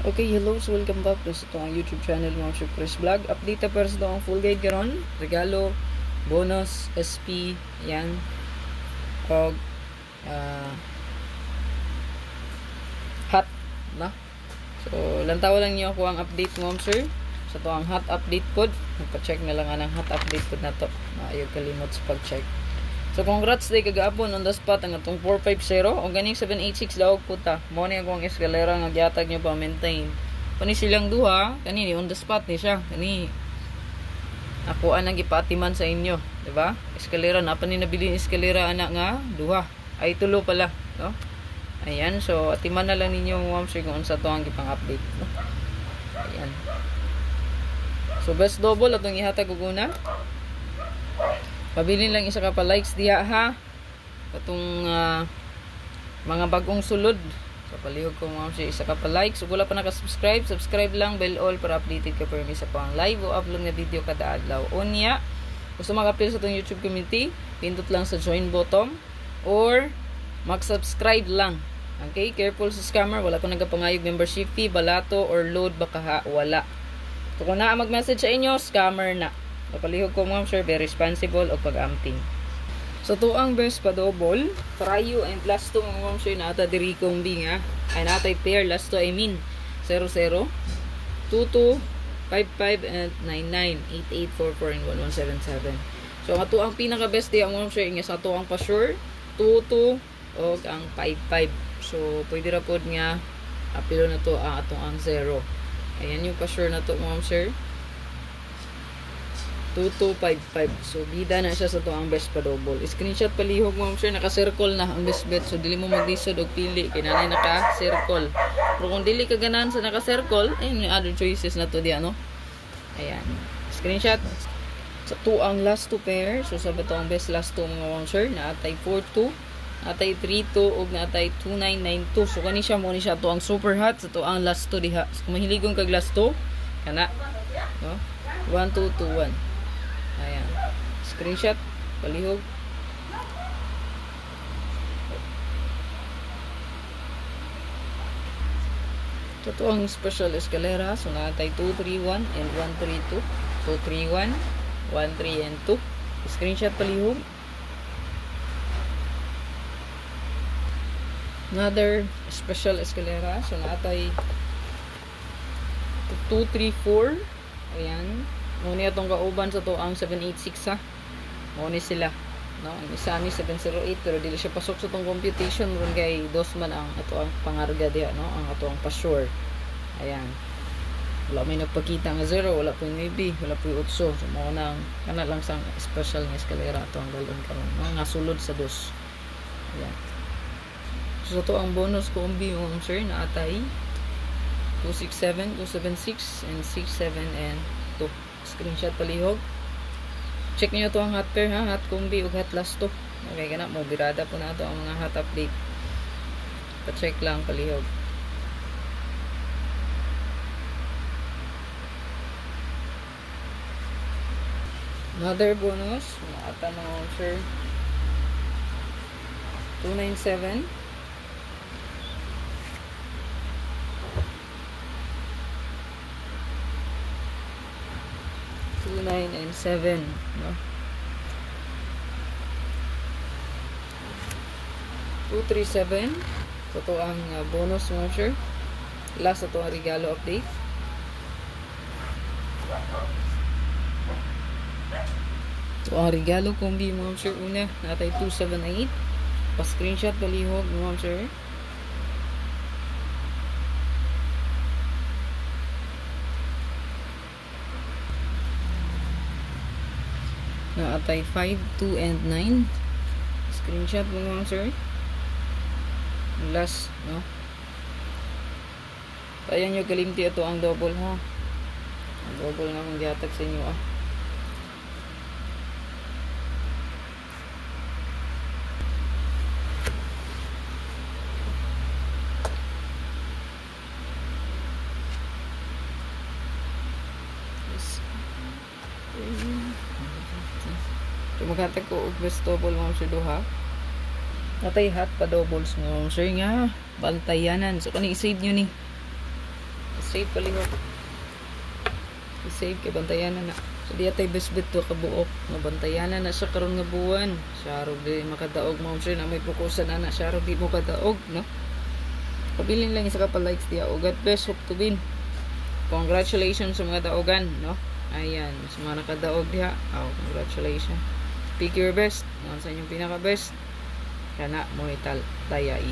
Okay, hello, so welcome back to sa itong YouTube channel mga Sir Chris Vlog. Update na para sa itong full guide karon, regalo, bonus, SP, yan, og hot na. So lantaw lang niyo ako ang update mga sir sa itong hot update pod. Magpa-check na lang ang hot update pod na to, ayaw kalimot sa pag-check. So congrats day kagapon on the spot ang atong 450 o ganing 786 daw puta. Mo ni akong eskalera nga gihatag nyo pa maintain. Kani silang duha, kani on the spot ni siya. Kani ako anang gipatiman sa inyo, di ba? Eskalera na pa ni nabili eskalera ana nga duha. Ay tulo pala, no? Ayan, so atiman na lang ninyo ma'am sir kung unsa to ang gipang-update, no? Ayan. So best double atong ihatag ug una. Pabilin lang isa ka pa likes diha ha. Katong mga bagong sulod. So palihog ko mga siya isa ka pa likes. Ug wala pa naka-subscribe, subscribe lang, bell all para updated ka per sa pang live o upload nga video kada adlaw. Unya, gusto mag-appeal sa tong YouTube community, pindot lang sa join button or mag-subscribe lang. Okay, careful sa scammer, wala ko nagapangayog membership fee, balato or load baka ha, wala. So kung naa mag-message sa inyo, scammer na. Napalihog ko mga sir, very responsible o pag-amping. So to ang best pa double, Trayo and last to mga sir na ata diri kong binga. Ay natay pair, last to I mean 00, 22, 55 and 99, 8844 and 1177. So ato ang pinaka best di ang mga sir, nga sa ato ang pa sure, 22 o ang 55. So pwede ra pod nga apilo na to ang atong ang 0. Ayan yung pa sure na to mga sir. 2255. So bida na siya sa to ang best pa double. Screenshot palihog mo sir, naka-circle na ang best bet. So dili mo maglisod og pili kay nanay naka-circle. Pero kung dili ka ganahan sa naka-circle, ayun yung other choices na to diya, no? Ayan. Screenshot sa to ang last two pair. So sa to ang best last two mga sir na atay 42, atay 32 ug na atay 2992. So kani siya mo ni siya to ang super hot sa to ang last two diha. So kung mahiligong kag last two kana, no? 1221. Ayan. Screenshot. Palihog. Ito ang special escalera. So, natay 231 and 132. 231, 13 and 2. Screenshot palihog. Another special escalera. So, natay 234. Ayan. Muna itong kauban sa to ang 786 ha. Muna sila. No? Ang isa ni 708 pero dili siya pasok sa tong computation ron kay dos man ang ato ang pangarga diha, no? Ang ato ang pa-sure. Ayan. Wala may nagpakita nga 0, wala po maybe, wala po 8. So muna ang kana lang sang special nga eskalera ato ang galon karon, no? Nga sulod sa dos. Ayan. So to ang bonus combi mo sir na atay 267, 276 and 67 and 2. Screenshot palihog. Check niyo to ang hot pair ha, hot combi ug hot last to. Okay kana mo birada po na to ang mga hot update. Pa-check lang palihog. Another bonus, ata na sir 297, 9 and 7, no? 237. So to ang bonus mo sir. Last ito ang regalo update. So ang regalo combi mo sir una natay 278. Pa-screenshot palihog mo sir. Na atay 5, 2 and 9. Screenshot mo mga sir. Last, no? Ayan nyo kalimti ito ang double ha. Ang double na kung dihatag sa inyo ah. So maghatag ko og best double mo sir duha. Natay hot pa doubles mo sir nga bantayanan. So kani i-save nyo ni. Save palihog. I-save kay bantayan na. So di atay besbet to kabuok. Nabantayan na siya karon nga buwan. Siya ro di makadaog mo siya na may pukusan na siya ro di mo kadaog, no? Pabilin lang isa ka pa likes diya. O God bless, hope to win. Congratulations sa mga daogan, no? Ayan, sa mga nakadaog diha. Oh, congratulations. Pick your best. Ano sa inyong pinaka best? Kana mo ital tayai.